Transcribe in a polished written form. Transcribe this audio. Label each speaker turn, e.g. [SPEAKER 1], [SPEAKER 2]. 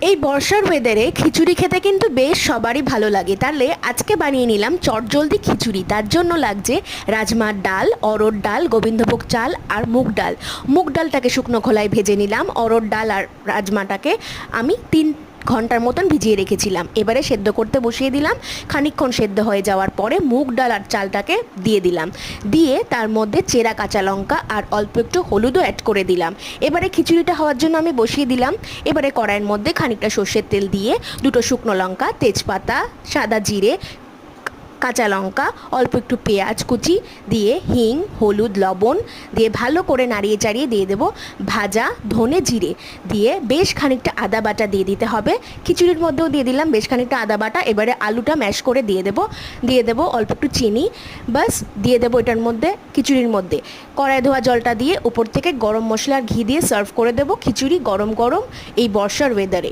[SPEAKER 1] এই বর্ষার ওয়েদারে খিচুড়ি খেতে কিন্তু বেশ সবারই ভালো লাগে। তাহলে আজকে বানিয়ে নিলাম চটজলদি খিচুড়ি। তার জন্য লাগছে রাজমার ডাল, অরহর ডাল, গোবিন্দভোগ চাল আর মুগ ডাল। মুগ ডালটাকে শুকনো খোলায় ভেজে নিলাম, অরহর ডাল আর রাজমাটাকে আমি 3 ঘন্টার মতন ভিজিয়ে রেখেছিলাম। এবারে সেদ্ধ করতে বসিয়ে দিলাম। খানিকক্ষণ সেদ্ধ হয়ে যাওয়ার পরে মুগ ডাল আর চালটাকে দিয়ে দিলাম, দিয়ে তার মধ্যে চেরা কাঁচা লঙ্কা আর অল্প একটু হলুদও অ্যাড করে দিলাম। এবারে খিচুড়িটা হওয়ার জন্য আমি বসিয়ে দিলাম। এবারে কড়াইয়ের মধ্যে খানিকটা সর্ষের তেল দিয়ে 2টো শুকনো লঙ্কা, তেজপাতা, সাদা জিরে, কাঁচা লঙ্কা, অল্প একটু পেঁয়াজ কুচি দিয়ে হিং, হলুদ, লবণ দিয়ে ভালো করে নাড়িয়ে চাড়িয়ে দিয়ে দেবো ভাজা ধনে জিরে, দিয়ে বেশ খানিকটা আদা বাটা দিয়ে দিতে হবে। খিচুড়ির মধ্যেও দিয়ে দিলাম বেশ খানিকটা আদা বাটা। এবারে আলুটা ম্যাশ করে দিয়ে দেবো অল্প একটু চিনি, বাস দিয়ে দেবো এটার মধ্যে, খিচুড়ির মধ্যে। কড়াই ধোয়া জলটা দিয়ে উপর থেকে গরম মশলা আর ঘি দিয়ে সার্ভ করে দেবো খিচুড়ি গরম গরম এই বর্ষার ওয়েদারে।